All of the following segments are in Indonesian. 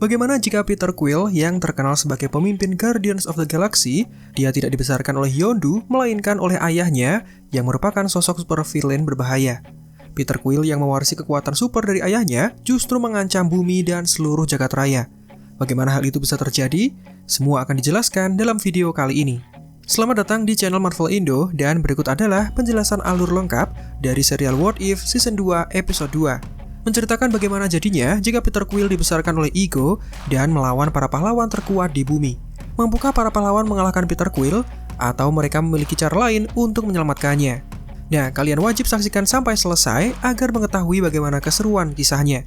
Bagaimana jika Peter Quill yang terkenal sebagai pemimpin Guardians of the Galaxy, dia tidak dibesarkan oleh Yondu, melainkan oleh ayahnya yang merupakan sosok supervillain berbahaya. Peter Quill yang mewarisi kekuatan super dari ayahnya justru mengancam bumi dan seluruh jagat raya. Bagaimana hal itu bisa terjadi? Semua akan dijelaskan dalam video kali ini. Selamat datang di channel Marvel Indo, dan berikut adalah penjelasan alur lengkap dari serial What If Season 2 Episode 2. Menceritakan bagaimana jadinya jika Peter Quill dibesarkan oleh Ego dan melawan para pahlawan terkuat di bumi. Mampukah para pahlawan mengalahkan Peter Quill, atau mereka memiliki cara lain untuk menyelamatkannya? Nah, kalian wajib saksikan sampai selesai agar mengetahui bagaimana keseruan kisahnya.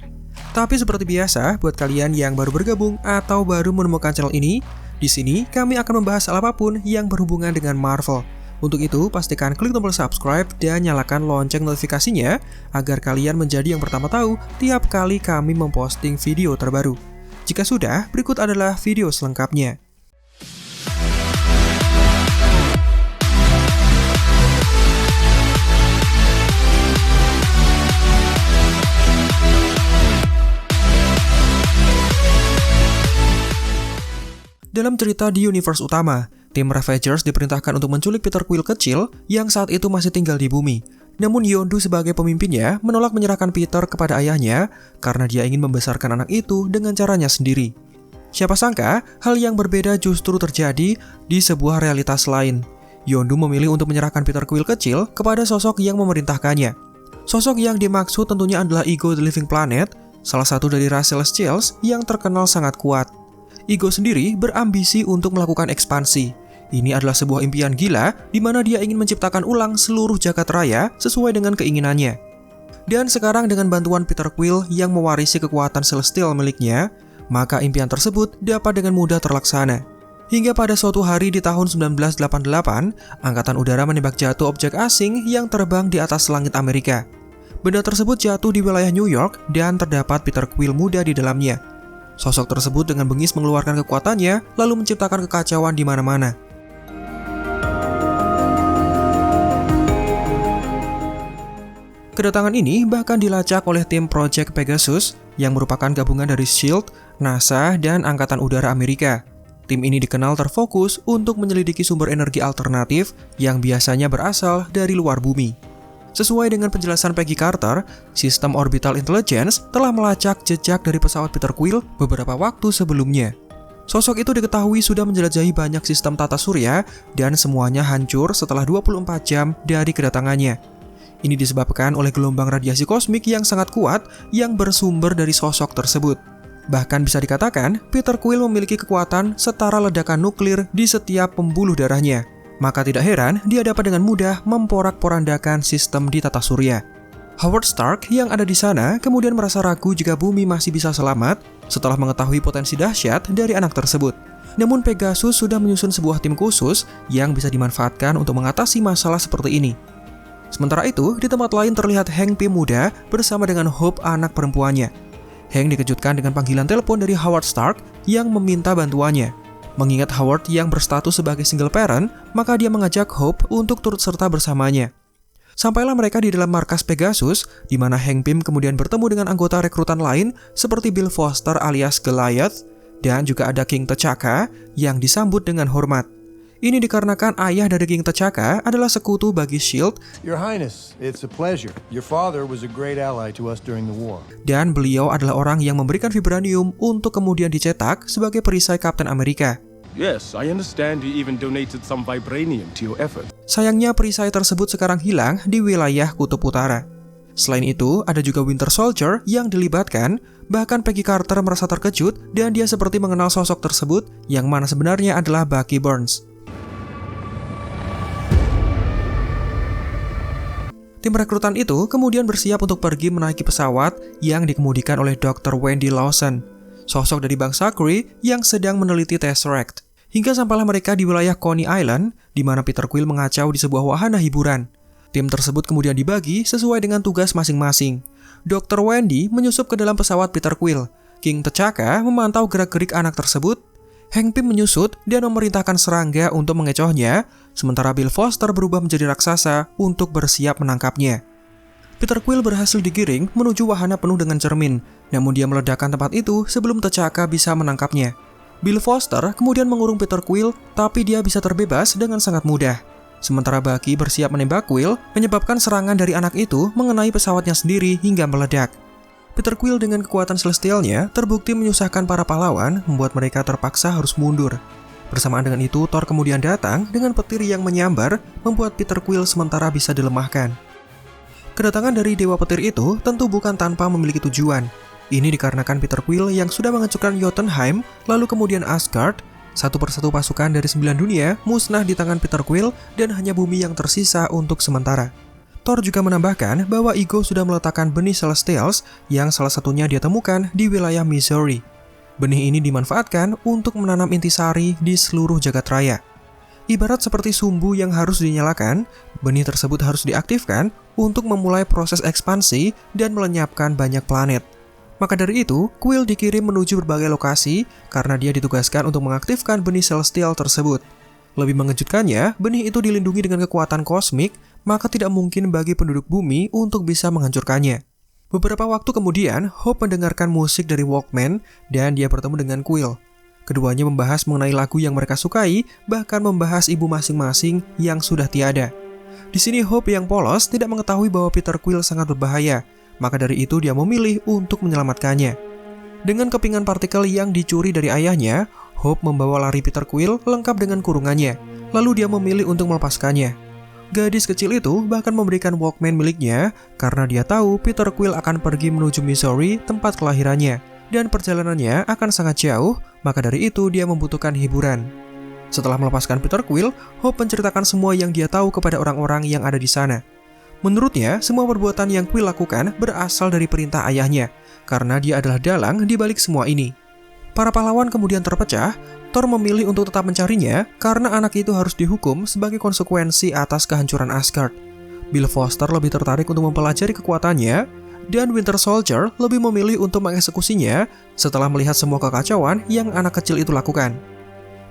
Tapi seperti biasa, buat kalian yang baru bergabung atau baru menemukan channel ini, di sini kami akan membahas hal apapun yang berhubungan dengan Marvel. Untuk itu, pastikan klik tombol subscribe dan nyalakan lonceng notifikasinya agar kalian menjadi yang pertama tahu tiap kali kami memposting video terbaru. Jika sudah, berikut adalah video selengkapnya. Dalam cerita di universe utama, tim Ravagers diperintahkan untuk menculik Peter Quill kecil yang saat itu masih tinggal di bumi. Namun Yondu sebagai pemimpinnya menolak menyerahkan Peter kepada ayahnya karena dia ingin membesarkan anak itu dengan caranya sendiri. Siapa sangka, hal yang berbeda justru terjadi di sebuah realitas lain. Yondu memilih untuk menyerahkan Peter Quill kecil kepada sosok yang memerintahkannya. Sosok yang dimaksud tentunya adalah Ego the Living Planet, salah satu dari ras Celestials yang terkenal sangat kuat. Ego sendiri berambisi untuk melakukan ekspansi. Ini adalah sebuah impian gila di mana dia ingin menciptakan ulang seluruh jagat raya sesuai dengan keinginannya. Dan sekarang dengan bantuan Peter Quill yang mewarisi kekuatan Celestial miliknya, maka impian tersebut dapat dengan mudah terlaksana. Hingga pada suatu hari di tahun 1988, Angkatan Udara menembak jatuh objek asing yang terbang di atas langit Amerika. Benda tersebut jatuh di wilayah New York dan terdapat Peter Quill muda di dalamnya. Sosok tersebut dengan bengis mengeluarkan kekuatannya, lalu menciptakan kekacauan di mana-mana. Kedatangan ini bahkan dilacak oleh tim Project Pegasus yang merupakan gabungan dari S.H.I.E.L.D., NASA, dan Angkatan Udara Amerika. Tim ini dikenal terfokus untuk menyelidiki sumber energi alternatif yang biasanya berasal dari luar bumi. Sesuai dengan penjelasan Peggy Carter, sistem Orbital Intelligence telah melacak jejak dari pesawat Peter Quill beberapa waktu sebelumnya. Sosok itu diketahui sudah menjelajahi banyak sistem tata surya dan semuanya hancur setelah 24 jam dari kedatangannya. Ini disebabkan oleh gelombang radiasi kosmik yang sangat kuat yang bersumber dari sosok tersebut. Bahkan bisa dikatakan, Peter Quill memiliki kekuatan setara ledakan nuklir di setiap pembuluh darahnya. Maka tidak heran dia dapat dengan mudah memporak-porandakan sistem di tata surya. Howard Stark yang ada di sana kemudian merasa ragu jika bumi masih bisa selamat setelah mengetahui potensi dahsyat dari anak tersebut. Namun Pegasus sudah menyusun sebuah tim khusus yang bisa dimanfaatkan untuk mengatasi masalah seperti ini. Sementara itu, di tempat lain terlihat Hank Pym muda bersama dengan Hope anak perempuannya. Hank dikejutkan dengan panggilan telepon dari Howard Stark yang meminta bantuannya. Mengingat Howard yang berstatus sebagai single parent, maka dia mengajak Hope untuk turut serta bersamanya. Sampailah mereka di dalam markas Pegasus, di mana Hank Pym kemudian bertemu dengan anggota rekrutan lain seperti Bill Foster alias Goliath, dan juga ada King T'Chaka yang disambut dengan hormat. Ini dikarenakan ayah dari King T'Chaka adalah sekutu bagi S.H.I.E.L.D. Your Highness, it's a pleasure. Your father was a great ally to us during the war. Dan beliau adalah orang yang memberikan vibranium untuk kemudian dicetak sebagai perisai Kapten Amerika. Yes, I understand you even donated some vibranium to your effort. Sayangnya perisai tersebut sekarang hilang di wilayah Kutub Utara. Selain itu, ada juga Winter Soldier yang dilibatkan, bahkan Peggy Carter merasa terkejut dan dia seperti mengenal sosok tersebut yang mana sebenarnya adalah Bucky Barnes. Tim rekrutan itu kemudian bersiap untuk pergi menaiki pesawat yang dikemudikan oleh Dr. Wendy Lawson, sosok dari bangsa Kree yang sedang meneliti Tesseract. Hingga sampailah mereka di wilayah Coney Island, di mana Peter Quill mengacau di sebuah wahana hiburan. Tim tersebut kemudian dibagi sesuai dengan tugas masing-masing. Dr. Wendy menyusup ke dalam pesawat Peter Quill. King T'Chaka memantau gerak-gerik anak tersebut. Hank Pym menyusut dan memerintahkan serangga untuk mengecohnya, sementara Bill Foster berubah menjadi raksasa untuk bersiap menangkapnya. Peter Quill berhasil digiring menuju wahana penuh dengan cermin, namun dia meledakkan tempat itu sebelum T'Chaka bisa menangkapnya. Bill Foster kemudian mengurung Peter Quill, tapi dia bisa terbebas dengan sangat mudah. Sementara Bucky bersiap menembak Quill, menyebabkan serangan dari anak itu mengenai pesawatnya sendiri hingga meledak. Peter Quill dengan kekuatan celestialnya terbukti menyusahkan para pahlawan, membuat mereka terpaksa harus mundur. Bersamaan dengan itu, Thor kemudian datang dengan petir yang menyambar, membuat Peter Quill sementara bisa dilemahkan. Kedatangan dari Dewa Petir itu tentu bukan tanpa memiliki tujuan. Ini dikarenakan Peter Quill yang sudah menghancurkan Jotunheim, lalu kemudian Asgard, satu persatu pasukan dari 9 dunia musnah di tangan Peter Quill dan hanya bumi yang tersisa untuk sementara. Thor juga menambahkan bahwa Ego sudah meletakkan benih Celestials yang salah satunya dia temukan di wilayah Missouri. Benih ini dimanfaatkan untuk menanam intisari di seluruh jagat raya. Ibarat seperti sumbu yang harus dinyalakan, benih tersebut harus diaktifkan untuk memulai proses ekspansi dan melenyapkan banyak planet. Maka dari itu, Quill dikirim menuju berbagai lokasi karena dia ditugaskan untuk mengaktifkan benih celestial tersebut. Lebih mengejutkannya, benih itu dilindungi dengan kekuatan kosmik, maka tidak mungkin bagi penduduk bumi untuk bisa menghancurkannya. Beberapa waktu kemudian, Hope mendengarkan musik dari Walkman dan dia bertemu dengan Quill. Keduanya membahas mengenai lagu yang mereka sukai, bahkan membahas ibu masing-masing yang sudah tiada. Di sini Hope yang polos tidak mengetahui bahwa Peter Quill sangat berbahaya, maka dari itu dia memilih untuk menyelamatkannya. Dengan kepingan partikel yang dicuri dari ayahnya, Hope membawa lari Peter Quill lengkap dengan kurungannya, lalu dia memilih untuk melepaskannya. Gadis kecil itu bahkan memberikan Walkman miliknya karena dia tahu Peter Quill akan pergi menuju Missouri, tempat kelahirannya, dan perjalanannya akan sangat jauh, maka dari itu dia membutuhkan hiburan. Setelah melepaskan Peter Quill, Hope menceritakan semua yang dia tahu kepada orang-orang yang ada di sana. Menurutnya, semua perbuatan yang Quill lakukan berasal dari perintah ayahnya, karena dia adalah dalang di balik semua ini. Para pahlawan kemudian terpecah. Thor memilih untuk tetap mencarinya karena anak itu harus dihukum sebagai konsekuensi atas kehancuran Asgard. Bill Foster lebih tertarik untuk mempelajari kekuatannya, dan Winter Soldier lebih memilih untuk mengeksekusinya setelah melihat semua kekacauan yang anak kecil itu lakukan.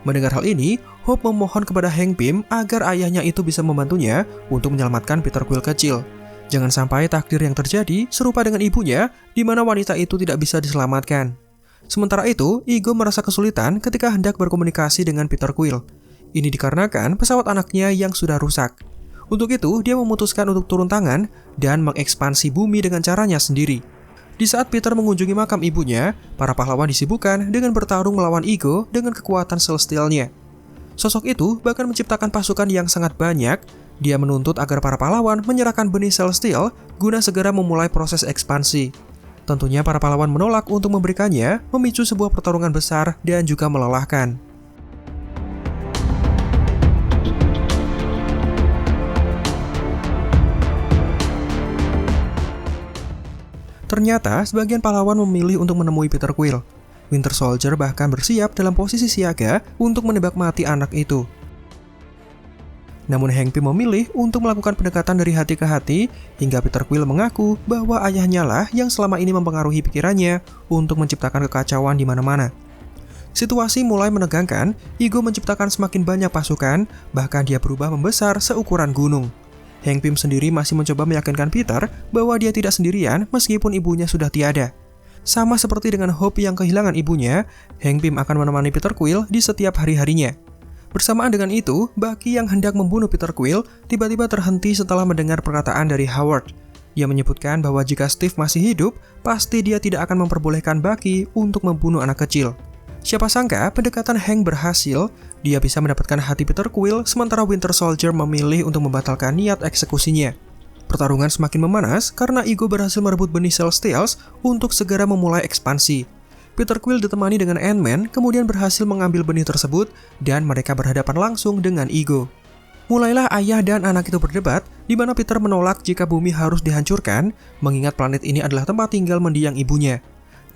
Mendengar hal ini, Hope memohon kepada Hank Pym agar ayahnya itu bisa membantunya untuk menyelamatkan Peter Quill kecil. Jangan sampai takdir yang terjadi serupa dengan ibunya, di mana wanita itu tidak bisa diselamatkan. Sementara itu, Ego merasa kesulitan ketika hendak berkomunikasi dengan Peter Quill. Ini dikarenakan pesawat anaknya yang sudah rusak. Untuk itu, dia memutuskan untuk turun tangan dan mengekspansi bumi dengan caranya sendiri. Di saat Peter mengunjungi makam ibunya, para pahlawan disibukkan dengan bertarung melawan Ego dengan kekuatan celestialnya. Sosok itu bahkan menciptakan pasukan yang sangat banyak. Dia menuntut agar para pahlawan menyerahkan benih celestial guna segera memulai proses ekspansi. Tentunya para pahlawan menolak untuk memberikannya, memicu sebuah pertarungan besar dan juga melelahkan. Ternyata, sebagian pahlawan memilih untuk menemui Peter Quill. Winter Soldier bahkan bersiap dalam posisi siaga untuk menembak mati anak itu. Namun Hank Pym memilih untuk melakukan pendekatan dari hati ke hati, hingga Peter Quill mengaku bahwa ayahnya lah yang selama ini mempengaruhi pikirannya untuk menciptakan kekacauan di mana-mana. Situasi mulai menegangkan, Ego menciptakan semakin banyak pasukan, bahkan dia berubah membesar seukuran gunung. Hank Pym sendiri masih mencoba meyakinkan Peter bahwa dia tidak sendirian meskipun ibunya sudah tiada. Sama seperti dengan Hope yang kehilangan ibunya, Hank Pym akan menemani Peter Quill di setiap hari-harinya. Bersamaan dengan itu, Bucky yang hendak membunuh Peter Quill tiba-tiba terhenti setelah mendengar perkataan dari Howard. Dia menyebutkan bahwa jika Steve masih hidup, pasti dia tidak akan memperbolehkan Bucky untuk membunuh anak kecil. Siapa sangka pendekatan Hank berhasil, dia bisa mendapatkan hati Peter Quill sementara Winter Soldier memilih untuk membatalkan niat eksekusinya. Pertarungan semakin memanas karena Ego berhasil merebut benih Celestials untuk segera memulai ekspansi. Peter Quill ditemani dengan Ant-Man kemudian berhasil mengambil benih tersebut dan mereka berhadapan langsung dengan Ego. Mulailah ayah dan anak itu berdebat, di mana Peter menolak jika bumi harus dihancurkan, mengingat planet ini adalah tempat tinggal mendiang ibunya.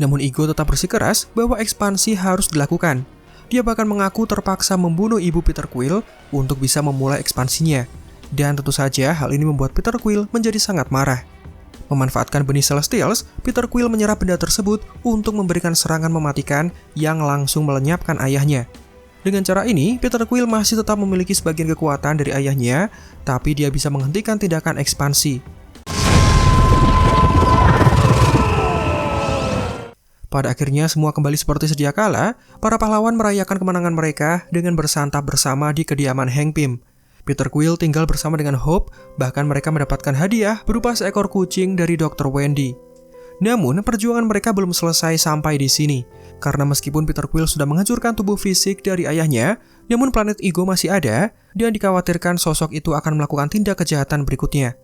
Namun Ego tetap bersikeras bahwa ekspansi harus dilakukan. Dia bahkan mengaku terpaksa membunuh ibu Peter Quill untuk bisa memulai ekspansinya. Dan tentu saja hal ini membuat Peter Quill menjadi sangat marah. Memanfaatkan benih Celestials, Peter Quill menyerap benda tersebut untuk memberikan serangan mematikan yang langsung melenyapkan ayahnya. Dengan cara ini, Peter Quill masih tetap memiliki sebagian kekuatan dari ayahnya, tapi dia bisa menghentikan tindakan ekspansi. Pada akhirnya semua kembali seperti sedia kala, para pahlawan merayakan kemenangan mereka dengan bersantap bersama di kediaman Hank Pym. Peter Quill tinggal bersama dengan Hope, bahkan mereka mendapatkan hadiah berupa seekor kucing dari Dr. Wendy. Namun, perjuangan mereka belum selesai sampai di sini, karena meskipun Peter Quill sudah menghancurkan tubuh fisik dari ayahnya, namun planet Ego masih ada, dan dikhawatirkan sosok itu akan melakukan tindak kejahatan berikutnya.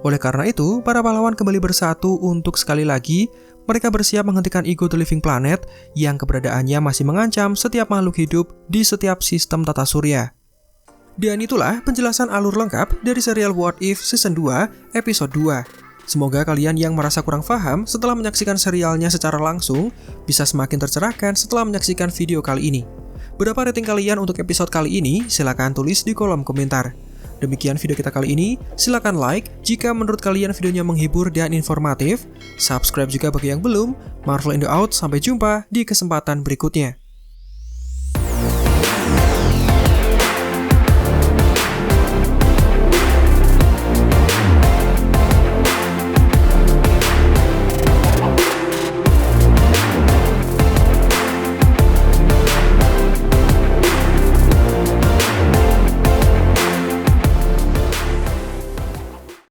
Oleh karena itu, para pahlawan kembali bersatu untuk sekali lagi, mereka bersiap menghentikan Ego the Living Planet yang keberadaannya masih mengancam setiap makhluk hidup di setiap sistem tata surya. Dan itulah penjelasan alur lengkap dari serial What If Season 2, Episode 2. Semoga kalian yang merasa kurang paham setelah menyaksikan serialnya secara langsung bisa semakin tercerahkan setelah menyaksikan video kali ini. Berapa rating kalian untuk episode kali ini? Silahkan tulis di kolom komentar. Demikian video kita kali ini, silahkan like jika menurut kalian videonya menghibur dan informatif. Subscribe juga bagi yang belum. Marvel Indo out, sampai jumpa di kesempatan berikutnya.